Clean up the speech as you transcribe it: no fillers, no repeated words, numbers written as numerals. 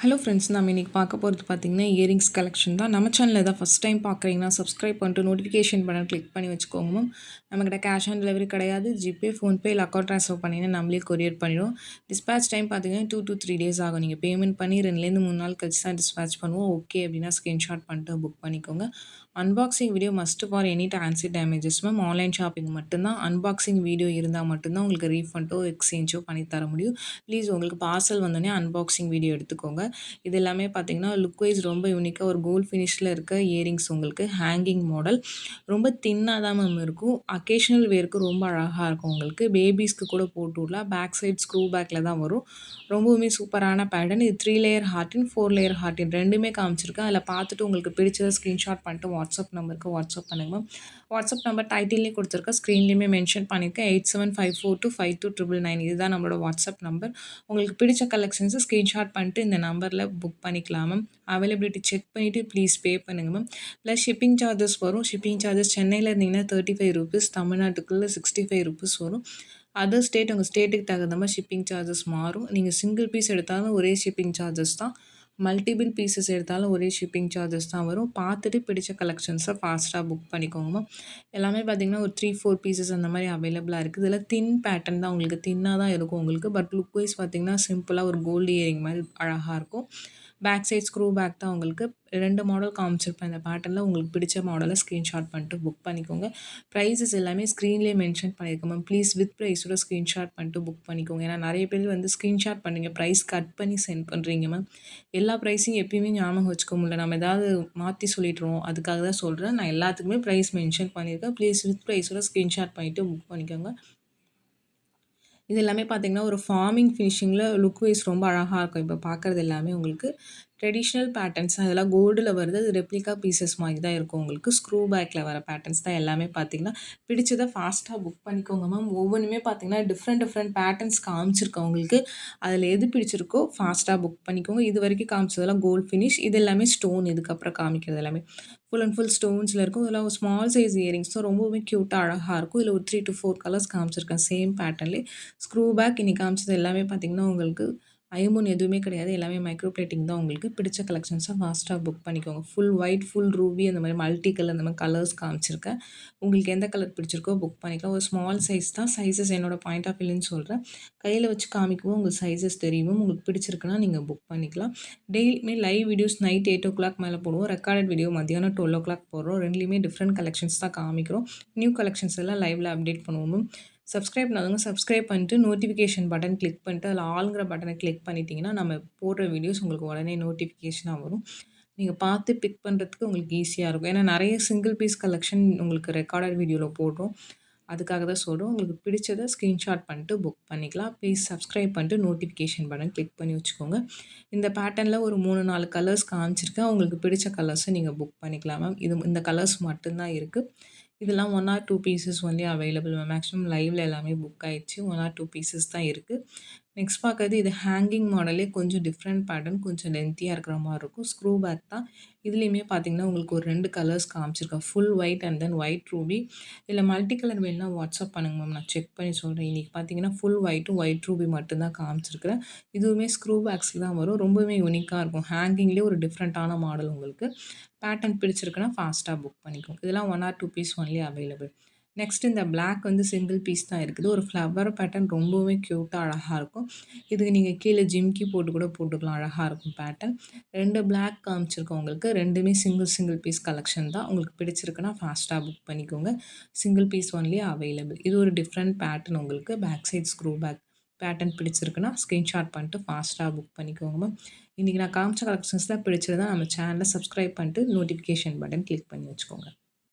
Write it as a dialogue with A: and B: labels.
A: Hello friends, நம்ம இன்றைக்கி பார்க்க போகிறது பார்த்திங்கன்னா இயரிங்ஸ் கலெக்ஷன் தான். நம்ம சேனலில் எதாவது ஃபஸ்ட் டைம் பார்க்குறீங்கன்னா சப்ஸ்கிரைப் பண்ணிட்டு நோட்டிஃபிகேஷன் பட்டன் கிளிக் பண்ணி வச்சுக்கோங்க மேம். நம்மக்கிட்ட கேஷ் ஆன் டெலிவரி கிடையாது. ஜிபே, ஃபோன்பே இல்லை அக்கௌண்ட் ட்ரான்ஸ்ஃபர் பண்ணிங்கன்னா நம்மளே கொரியர் பண்ணிடுவோம். டிஸ்பேச் டைம் பார்த்திங்கன்னா 2 to 3 days ஆகும். நீங்கள் பேமெண்ட் பண்ணி 2லேருந்து 3 நாள் கழிச்சு தான் டிஸ்பேச் பண்ணுவோம். ஓகே அப்படின்னா ஸ்க்ரீன்ஷாட் பண்ணிட்டு புக் பண்ணிக்கோங்க. Unboxing video must for any transit damages ma'am. Online shopping மட்டும்தான். அன்பாக்சிங் வீடியோ இருந்தால் மட்டும்தான் உங்களுக்கு ரீஃபண்டோ எக்ஸ்சேஞ்சோ பண்ணி தர முடியும். ப்ளீஸ் உங்களுக்கு பார்சல் வந்தோடனே அன்பாக்சிங் வீடியோ எடுத்துக்கோங்க. இது எல்லாமே பார்த்தீங்கன்னா லுக் வைஸ் ரொம்ப யூனிக்காக ஒரு கோல்ட் ஃபினிஷில் இருக்க இயரிங்ஸ் உங்களுக்கு ஹேங்கிங் மாடல். ரொம்ப தின்னாக தான் மேம் இருக்கும். அக்கேஷனல் வேருக்கு ரொம்ப அழகாக இருக்கும் உங்களுக்கு. பேபிஸ்க்கு கூட போட்டு விடலாம். பேக் சைட் ஸ்க்ரூ பேக்கில் தான் வரும். ரொம்பவுமே சூப்பரான பேட்டர்ன். இது 3 லேயர் ஹார்ட்டின் 4 லேயர் ஹார்ட்டின் ரெண்டுமே காமிச்சிருக்கேன். அதில் பார்த்துட்டு உங்களுக்கு பிடிச்சதை ஸ்க்ரீன்ஷாட் பண்ணிட்டு வாட்ஸ்அப் நம்பருக்கு வாட்ஸ்அப் பண்ணுங்க மேம். வாட்ஸ்அப் நம்பர் டைட்டில்லேயே கொடுத்துருக்கேன், ஸ்க்ரீன்லேயுமே மென்ஷன் பண்ணியிருக்கேன். 8754252999 இதுதான் நம்மளோட வாட்ஸ்அப் நம்பர். உங்களுக்கு பிடிச்ச கலெக்ஷன்ஸை ஸ்க்ரீன்ஷாட் பண்ணிட்டு இந்த நம்பரில் புக் பண்ணிக்கலாம் மேம். அவைலபிலிட்டி செக் பண்ணிவிட்டு ப்ளீஸ் பே பண்ணுங்கள் மேம். ப்ளஸ் ஷிப்பிங் சார்ஜஸ் வரும். ஷிப்பிங் சார்ஜஸ் சென்னையில் இருந்தீங்கன்னா ₹35, தமிழ்நாட்டுக்குள்ளே ₹65 வரும். அதர் ஸ்டேட் உங்கள் ஸ்டேட்டுக்கு தகுந்த மாதிரி ஷிப்பிங் சார்ஜஸ் மாறும். நீங்கள் சிங்கிள் பீஸ் எடுத்தாலும் ஒரே ஷிப்பிங் சார்ஜஸ் தான். மல்டிபிள் பீசஸ் எடுத்தாலும் ஒரே ஷிப்பிங் சார்ஜஸ் தான் வரும். பார்த்துட்டு பிடிச்ச கலெக்ஷன்ஸை ஃபாஸ்ட்டாக புக் பண்ணிக்கோங்க மேம். எல்லாமே பார்த்தீங்கன்னா ஒரு 3-4 பீசஸ் அந்த மாதிரி அவைலபிளாக இருக்குது. இதில் தின் பேட்டர்ன் தான், உங்களுக்கு தின்னாக தான் இருக்கும் உங்களுக்கு. பட் லுக் வைஸ் பார்த்தீங்கன்னா சிம்பிளாக ஒரு கோல்டு இயரிங் மாதிரி அழகாக இருக்கும். பேக் சைட் ஸ்க்ரூ பேக் தான் உங்களுக்கு. 2 மாடல் காமிச்சிருப்பேன் இந்த பேட்டர்னில். உங்களுக்கு பிடிச்ச மாடலை ஸ்க்ரீன்ஷாட் பண்ணிட்டு புக் பண்ணிக்கோங்க. ப்ரைஸஸ் எல்லாமே ஸ்க்ரீன்லேயே மென்ஷன் பண்ணியிருக்கேன் மேம். ப்ளீஸ் வித் ப்ரைஸோட ஸ்க்ரீன்ஷாட் பண்ணிட்டு புக் பண்ணிக்கோங்க. ஏன்னா நிறைய பேர் வந்து ஸ்க்ரீன்ஷாட் பண்ணுறீங்க, ப்ரைஸ் கட் பண்ணி சென்ட் பண்ணுறீங்க மேம். எல்லா ப்ரைஸையும் எப்பயுமே ஞாபகம் வச்சுக்க முடியல. நம்ம ஏதாவது மாற்றி சொல்லிடுறோம், அதுக்காக தான் சொல்கிறேன். நான் எல்லாத்துக்குமே ப்ரைஸ் மென்ஷன் பண்ணியிருக்கேன். ப்ளீஸ் வித் ப்ரைஸோட ஸ்க்ரீன்ஷாட் பண்ணிவிட்டு புக் பண்ணிக்கோங்க. இது எல்லாமே பார்த்தீங்கன்னா ஒரு ஃபார்மிங் ஃபினிஷிங்கில் லுக் வைஸ் ரொம்ப அழகாக இருக்கும். இப்போ பார்க்குறது எல்லாமே உங்களுக்கு ட்ரெடிஷ்னல் பேட்டர்ன்ஸ் தான். இதெல்லாம் கோல்டில் வருது. அது ரெப்ளிகா பீசஸ் மாதிரி தான் இருக்கும் உங்களுக்கு. ஸ்க்ரூ பேக்கில் வர பேட்டர்ன்ஸ் தான் எல்லாமே பார்த்தீங்கன்னா. பிடிச்சதை ஃபாஸ்ட்டாக புக் பண்ணிக்கோங்க மேம். ஒவ்வொன்றுமே பார்த்தீங்கன்னா டிஃப்ரெண்ட் பேட்டர்ன்ஸ் காமிச்சிருக்கேன் உங்களுக்கு. அதில் எது பிடிச்சிருக்கோ ஃபாஸ்ட்டாக புக் பண்ணிக்கோங்க. இது வரைக்கும் காமிச்சதெல்லாம் கோல்ட் ஃபினிஷ். இது எல்லாமே ஸ்டோன். இதுக்கப்புறம் காமிக்கிறது எல்லாமே ஃபுல் அண்ட் ஃபுல் ஸ்டோன்ஸில் இருக்கும். இதெல்லாம் ஒரு ஸ்மால் சைஸ் இயரிங்ஸ் தான். ரொம்பவுமே க்யூட்டாக அழகாக இருக்கும். இதில் ஒரு 3 to 4 கலர்ஸ் காமிச்சிருக்கேன் சேம் பேட்டர்ன்லேயே. ஸ்க்ரூ பேக் இன்னைக்கு காமிச்சது எல்லாமே பார்த்தீங்கன்னா உங்களுக்கு ஐமுன் எதுவுமே கிடையாது. எல்லாமே மைக்ரோ பிளேட்டிங் தான் உங்களுக்கு. பிடிச்ச கலெக்ஷன்ஸை ஃபாஸ்ட்டாக புக் பண்ணிக்கோங்க. ஃபுல் ஒயிட், ஃபுல் ரூபி அந்த மாதிரி மல்டி கலர் அந்த மாதிரி கலர்ஸ் காமிச்சிருக்கேன். உங்களுக்கு எந்த கலர் பிடிச்சிருக்கோ புக் பண்ணிக்கலாம். ஒரு ஸ்மால் சைஸ் தான். சைஸஸ் என்னோட பாயிண்ட் ஆஃப் வியூன்னு சொல்கிறேன். கையில் வச்சு காமிக்கவும் உங்களுக்கு சைஸஸ் தெரியும். உங்களுக்கு பிடிச்சிருக்குன்னா நீங்கள் புக் பண்ணிக்கலாம். டெய்லியுமே லைவ் வீடியோஸ் நைட் 8 மேலே போடுவோம். ரெக்கார்டட் வீடியோ மத்தியானம் 12 போடுறோம். ரெண்டுலேயுமே டிஃப்ரெண்ட் கலெக்ஷன்ஸ் தான் காமிக்கிறோம். நியூ கலெக்ஷன்ஸ் எல்லாம் லைவில் அப்டேட் பண்ணுவோம். சப்ஸ்கிரைப் பண்ணாதவங்க சப்ஸ்கிரைப் பண்ணிட்டு நோட்டிஃபிகேஷன் பட்டன் கிளிக் பண்ணிட்டு அதில் ஆளுங்கிற பட்டனை கிளிக் பண்ணிட்டீங்கன்னா நம்ம போடுற வீடியோஸ் உங்களுக்கு உடனே நோட்டிஃபிகேஷனாக வரும். நீங்கள் பார்த்து பிக் பண்ணுறதுக்கு உங்களுக்கு ஈஸியாக இருக்கும். ஏன்னா நிறைய சிங்கிள் பீஸ் கலெக்ஷன் உங்களுக்கு ரெக்கார்டட் வீடியோவில் போடுறோம். அதுக்காக தான் சொல்கிறோம். உங்களுக்கு பிடிச்சதை ஸ்க்ரீன்ஷாட் பண்ணிட்டு புக் பண்ணிக்கலாம். ப்ளீஸ் சப்ஸ்கிரைப் பண்ணிட்டு நோட்டிஃபிகேஷன் பட்டன் கிளிக் பண்ணி வச்சுக்கோங்க. இந்த பேட்டர்னில் ஒரு 3-4 கலர்ஸ் காமிச்சிருக்கேன். உங்களுக்கு பிடிச்ச கலர்ஸை நீங்கள் புக் பண்ணிக்கலாம் மேம். இந்த கலர்ஸ் மட்டும்தான் இருக்குது. இதெல்லாம் 1 or 2 pieces only available ma'am. Maximum லைவ்ல எல்லாமே புக் ஆயிடுச்சு. 1 or 2 பீசஸ் தான் இருக்குது. நெக்ஸ்ட் பார்க்குறது இது ஹேங்கிங் மாடலே கொஞ்சம் டிஃப்ரெண்ட் பேட்டர்ன், கொஞ்சம் லென்த்தியாக இருக்கிற மாதிரி இருக்கும். ஸ்க்ரூ பேக் தான். இதுலேயுமே பார்த்தீங்கன்னா உங்களுக்கு ஒரு 2 கலர்ஸ் காமிச்சிருக்கேன். Full white and then white Ruby. இதில் மல்டி கலர் வேணும்னா வாட்ஸ்அப் பண்ணுங்க மேம். நான் செக் பண்ணி சொல்கிறேன். இன்றைக்கி பார்த்தீங்கன்னா ஃபுல் ஒயிட்டும் ஒயிட் ரூபி மட்டும்தான் காமிச்சிருக்கிறேன். இதுவுமே ஸ்க்ரூ பேக்ஸில் தான் வரும். ரொம்பவே யூனிக்காக இருக்கும். ஹேங்கிங்லேயே ஒரு டிஃப்ரெண்ட்டான மாடல் உங்களுக்கு. பேட்டர்ன் பிடிச்சிருக்குன்னா ஃபாஸ்ட்டாக புக் பண்ணிக்கோங்க. இதெல்லாம் 1 or 2 piece only available. Next இந்த பிளாக் வந்து சிங்கிள் பீஸ் தான் இருக்குது. ஒரு ஃப்ளவர் பேட்டர்ன் ரொம்பவே க்யூட்டாக அழகாக இருக்கும். இதுக்கு நீங்கள் கீழே ஜிம்கி போட்டு கூட போட்டுக்கலாம். அழகாக இருக்கும் பேட்டர்ன். 2 பிளாக் காமிச்சிருக்கோம் உங்களுக்கு. ரெண்டுமே சிங்கிள் பீஸ் கலெக்ஷன் தான். உங்களுக்கு பிடிச்சிருக்குன்னா ஃபாஸ்ட்டாக புக் பண்ணிக்கோங்க. Single piece only available. இது ஒரு டிஃப்ரெண்ட் பேட்டர்ன் உங்களுக்கு. Back side screw back pattern பிடிச்சிருக்குன்னா ஸ்க்ரீன்ஷாட் பண்ணிட்டு ஃபாஸ்ட்டாக புக் பண்ணிக்கோங்க மேம். இன்றைக்கி நான் காமிச்ச கலெக்ஷன்ஸ் தான் பிடிச்சிருந்தா நம்ம சேனலை சப்ஸ்கிரைப் பண்ணிட்டு நோட்டிஃபிகேஷன் பட்டன் கிளிக் பண்ணி வச்சுக்கோங்க.